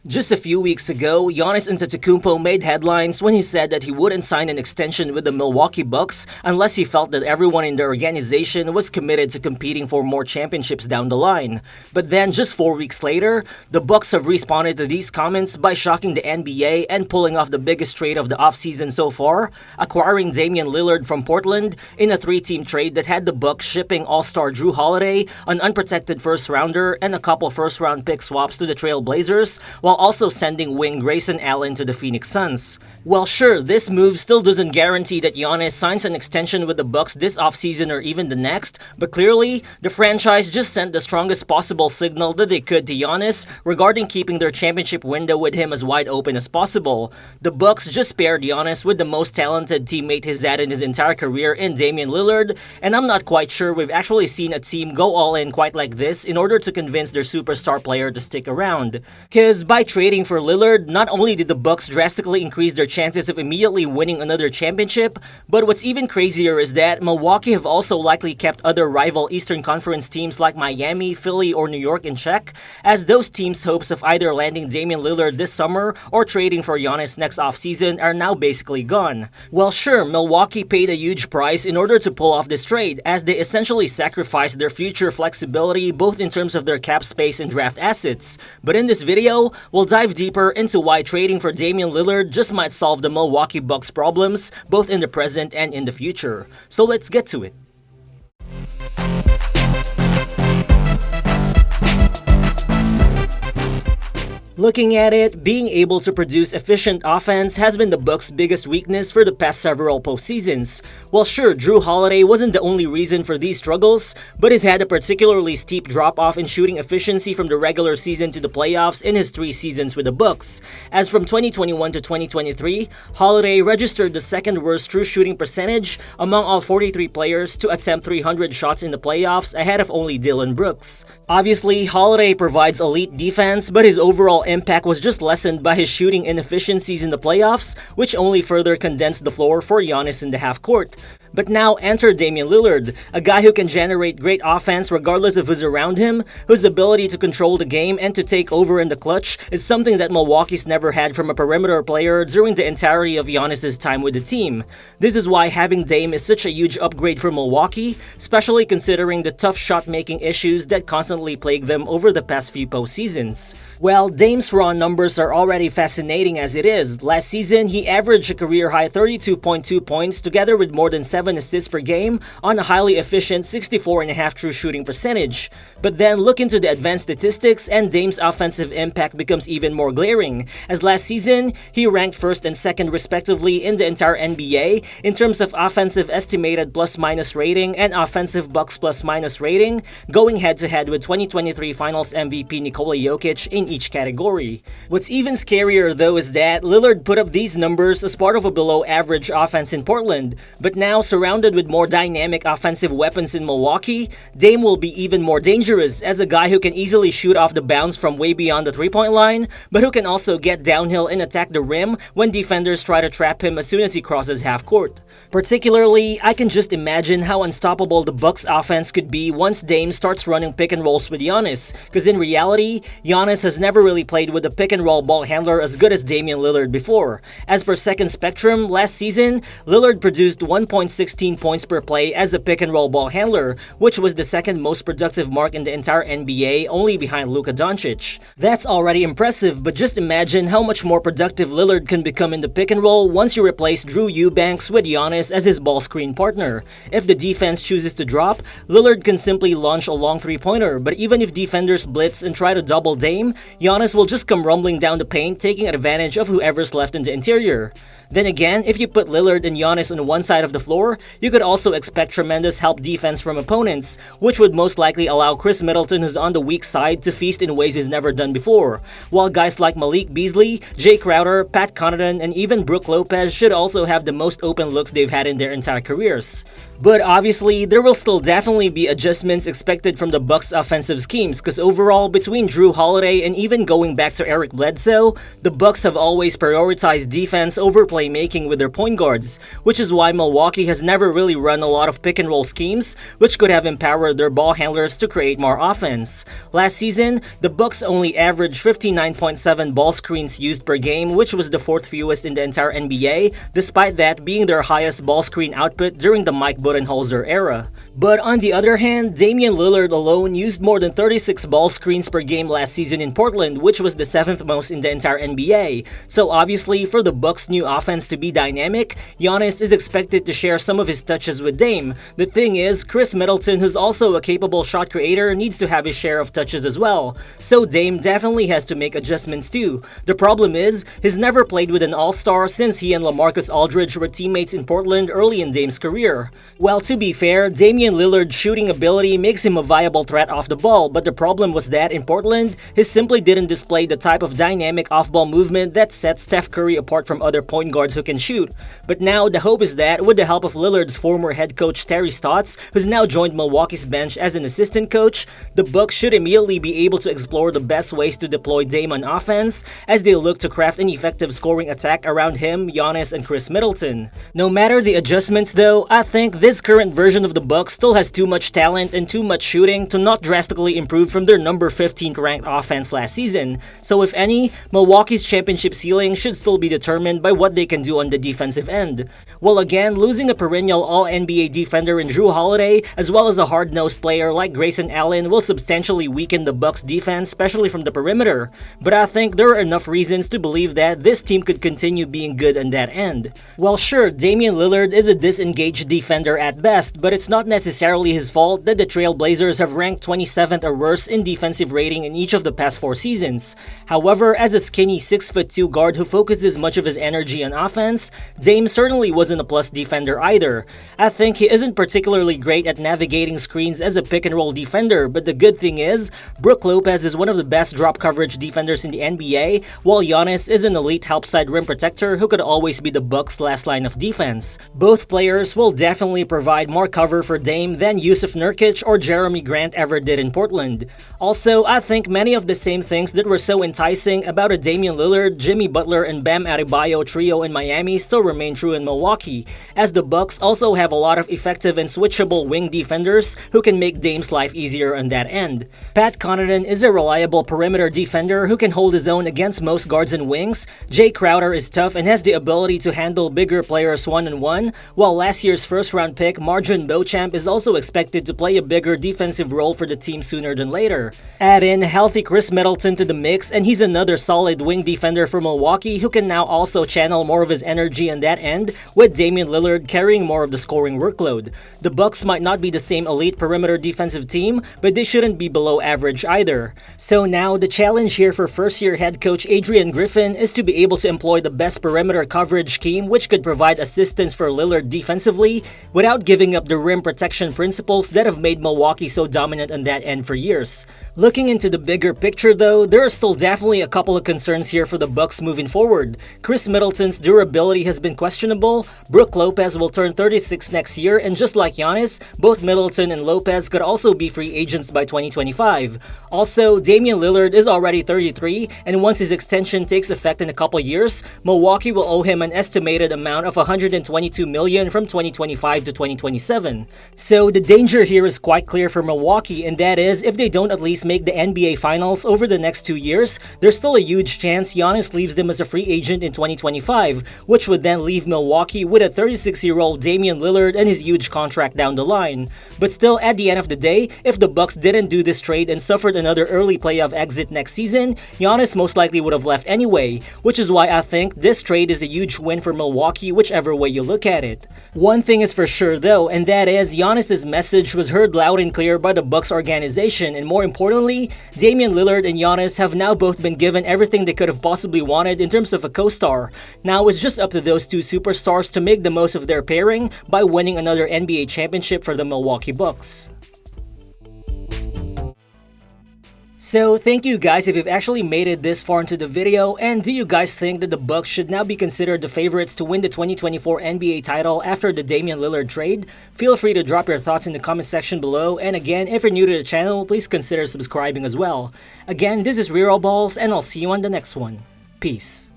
Just a few weeks ago, Giannis Antetokounmpo made headlines when he said that he wouldn't sign an extension with the Milwaukee Bucks unless he felt that everyone in the organization was committed to competing for more championships down the line. But then, just 4 weeks later, the Bucks have responded to these comments by shocking the NBA and pulling off the biggest trade of the offseason so far, acquiring Damian Lillard from Portland in a three-team trade that had the Bucks shipping all-star Jrue Holiday, an unprotected first-rounder, and a couple first-round pick swaps to the Trail Blazers, while also sending wing Grayson Allen to the Phoenix Suns. Well, sure, this move still doesn't guarantee that Giannis signs an extension with the Bucks this offseason or even the next, but clearly, the franchise just sent the strongest possible signal that they could to Giannis regarding keeping their championship window with him as wide open as possible. The Bucks just paired Giannis with the most talented teammate he's had in his entire career in Damian Lillard, and I'm not quite sure we've actually seen a team go all in quite like this in order to convince their superstar player to stick around. Cause by trading for Lillard, not only did the Bucks drastically increase their chances of immediately winning another championship, but what's even crazier is that Milwaukee have also likely kept other rival Eastern Conference teams like Miami, Philly, or New York in check, as those teams' hopes of either landing Damian Lillard this summer or trading for Giannis next offseason are now basically gone. Well, sure, Milwaukee paid a huge price in order to pull off this trade, as they essentially sacrificed their future flexibility both in terms of their cap space and draft assets. But in this video, we'll dive deeper into why trading for Damian Lillard just might solve the Milwaukee Bucks' problems, both in the present and in the future. So let's get to it. Looking at it, being able to produce efficient offense has been the Bucks' biggest weakness for the past several postseasons. Well, sure, Jrue Holiday wasn't the only reason for these struggles, but he's had a particularly steep drop-off in shooting efficiency from the regular season to the playoffs in his 3 seasons with the Bucks. As from 2021 to 2023, Holiday registered the second worst true shooting percentage among all 43 players to attempt 300 shots in the playoffs, ahead of only Dillon Brooks. Obviously, Holiday provides elite defense, but his overall impact was just lessened by his shooting inefficiencies in the playoffs, which only further condensed the floor for Giannis in the half court. But now enter Damian Lillard, a guy who can generate great offense regardless of who's around him, whose ability to control the game and to take over in the clutch is something that Milwaukee's never had from a perimeter player during the entirety of Giannis' time with the team. This is why having Dame is such a huge upgrade for Milwaukee, especially considering the tough shot-making issues that constantly plague them over the past few postseasons. Well, Dame's raw numbers are already fascinating as it is. Last season, he averaged a career-high 32.2 points together with more than 7 assists per game on a highly efficient 64.5 true shooting percentage. But then look into the advanced statistics and Dame's offensive impact becomes even more glaring, as last season, he ranked first and second respectively in the entire NBA in terms of offensive estimated plus-minus rating and offensive Bucks plus-minus rating, going head-to-head with 2023 Finals MVP Nikola Jokic in each category. What's even scarier though is that Lillard put up these numbers as part of a below-average offense in Portland, but now surrounded with more dynamic offensive weapons in Milwaukee, Dame will be even more dangerous as a guy who can easily shoot off the bounce from way beyond the three-point line, but who can also get downhill and attack the rim when defenders try to trap him as soon as he crosses half court. Particularly, I can just imagine how unstoppable the Bucks offense could be once Dame starts running pick and rolls with Giannis, because in reality, Giannis has never really played with a pick and roll ball handler as good as Damian Lillard before. As per Second Spectrum, last season, Lillard produced 1.16 points per play as a pick and roll ball handler, which was the second most productive mark in the entire NBA, only behind Luka Doncic. That's already impressive, but just imagine how much more productive Lillard can become in the pick and roll once you replace Drew Eubanks with Giannis as his ball screen partner. If the defense chooses to drop, Lillard can simply launch a long three-pointer, but even if defenders blitz and try to double Dame, Giannis will just come rumbling down the paint, taking advantage of whoever's left in the interior. Then again, if you put Lillard and Giannis on one side of the floor, you could also expect tremendous help defense from opponents, which would most likely allow Khris Middleton, who's on the weak side, to feast in ways he's never done before, while guys like Malik Beasley, Jay Crowder, Pat Connaughton, and even Brook Lopez should also have the most open looks they've had in their entire careers. But obviously, there will still definitely be adjustments expected from the Bucks' offensive schemes, because overall, between Jrue Holiday and even going back to Eric Bledsoe, the Bucks have always prioritized defense over playmaking with their point guards, which is why Milwaukee has has never really run a lot of pick and roll schemes, which could have empowered their ball handlers to create more offense. Last season, the Bucks only averaged 59.7 ball screens used per game, which was the fourth fewest in the entire NBA, despite that being their highest ball screen output during the Mike Budenholzer era. But on the other hand, Damian Lillard alone used more than 36 ball screens per game last season in Portland, which was the seventh most in the entire NBA. So obviously, for the Bucks' new offense to be dynamic, Giannis is expected to share some of his touches with Dame. The thing is, Khris Middleton, who's also a capable shot creator, needs to have his share of touches as well. So Dame definitely has to make adjustments too. The problem is, he's never played with an all-star since he and LaMarcus Aldridge were teammates in Portland early in Dame's career. Well, to be fair, Damian Lillard's shooting ability makes him a viable threat off the ball, but the problem was that in Portland, he simply didn't display the type of dynamic off-ball movement that sets Steph Curry apart from other point guards who can shoot. But now, the hope is that, with the help of Lillard's former head coach Terry Stotts, who's now joined Milwaukee's bench as an assistant coach, the Bucks should immediately be able to explore the best ways to deploy Dame on offense as they look to craft an effective scoring attack around him, Giannis, and Khris Middleton. No matter the adjustments though, I think this current version of the Bucks still has too much talent and too much shooting to not drastically improve from their number 15th ranked offense last season. So if any, Milwaukee's championship ceiling should still be determined by what they can do on the defensive end. Well, again, losing a perennial All-NBA defender in Jrue Holiday, as well as a hard-nosed player like Grayson Allen, will substantially weaken the Bucks' defense, especially from the perimeter. But I think there are enough reasons to believe that this team could continue being good on that end. Well, sure, Damian Lillard is a disengaged defender at best, but it's not necessarily his fault that the Trailblazers have ranked 27th or worse in defensive rating in each of the past 4 seasons. However, as a skinny 6'2" guard who focuses much of his energy on offense, Dame certainly wasn't a plus defender either. I think he isn't particularly great at navigating screens as a pick and roll defender, but the good thing is, Brook Lopez is one of the best drop coverage defenders in the NBA, while Giannis is an elite help side rim protector who could always be the Bucks' last line of defense. Both players will definitely provide more cover for Dame than Yusuf Nurkic or Jeremy Grant ever did in Portland. Also, I think many of the same things that were so enticing about a Damian Lillard, Jimmy Butler, and Bam Adebayo trio in Miami still remain true in Milwaukee, as the Bucks also have a lot of effective and switchable wing defenders who can make Dame's life easier on that end. Pat Connaughton is a reliable perimeter defender who can hold his own against most guards and wings. Jay Crowder is tough and has the ability to handle bigger players one-on-one, while last year's first-round pick Marjon Beauchamp is also expected to play a bigger defensive role for the team sooner than later. Add in healthy Khris Middleton to the mix and he's another solid wing defender for Milwaukee who can now also channel more of his energy on that end, with Damian Lillard carrying more of the scoring workload. The Bucks might not be the same elite perimeter defensive team, but they shouldn't be below average either. So now, the challenge here for first-year head coach Adrian Griffin is to be able to employ the best perimeter coverage scheme which could provide assistance for Lillard defensively without giving up the rim protection principles that have made Milwaukee so dominant on that end for years. Looking into the bigger picture though, there are still definitely a couple of concerns here for the Bucks moving forward. Khris Middleton's durability has been questionable, Brook Lopez will turn 36 next year, and just like Giannis, both Middleton and Lopez could also be free agents by 2025. Also, Damian Lillard is already 33, and once his extension takes effect in a couple years, Milwaukee will owe him an estimated amount of $122 million from 2025 to 2027. So the danger here is quite clear for Milwaukee, and that is, if they don't at least make the NBA Finals over the next 2 years, there's still a huge chance Giannis leaves them as a free agent in 2025, which would then leave Milwaukee with a 36-year-old Damian Lillard and his huge contract down the line. But still, at the end of the day, if the Bucks didn't do this trade and suffered another early playoff exit next season, Giannis most likely would have left anyway, which is why I think this trade is a huge win for Milwaukee whichever way you look at it. One thing is for sure though, and that is Giannis' message was heard loud and clear by the Bucks organization, and more importantly, Damian Lillard and Giannis have now both been given everything they could have possibly wanted in terms of a co-star. Now it's just up to those two superstars to make the most of their pairing by winning another NBA championship for the Milwaukee Bucks. So thank you guys if you've actually made it this far into the video, and do you guys think that the Bucks should now be considered the favorites to win the 2024 NBA title after the Damian Lillard trade? Feel free to drop your thoughts in the comment section below, and again, if you're new to the channel, please consider subscribing as well. Again, this is Real Balls, and I'll see you on the next one. Peace.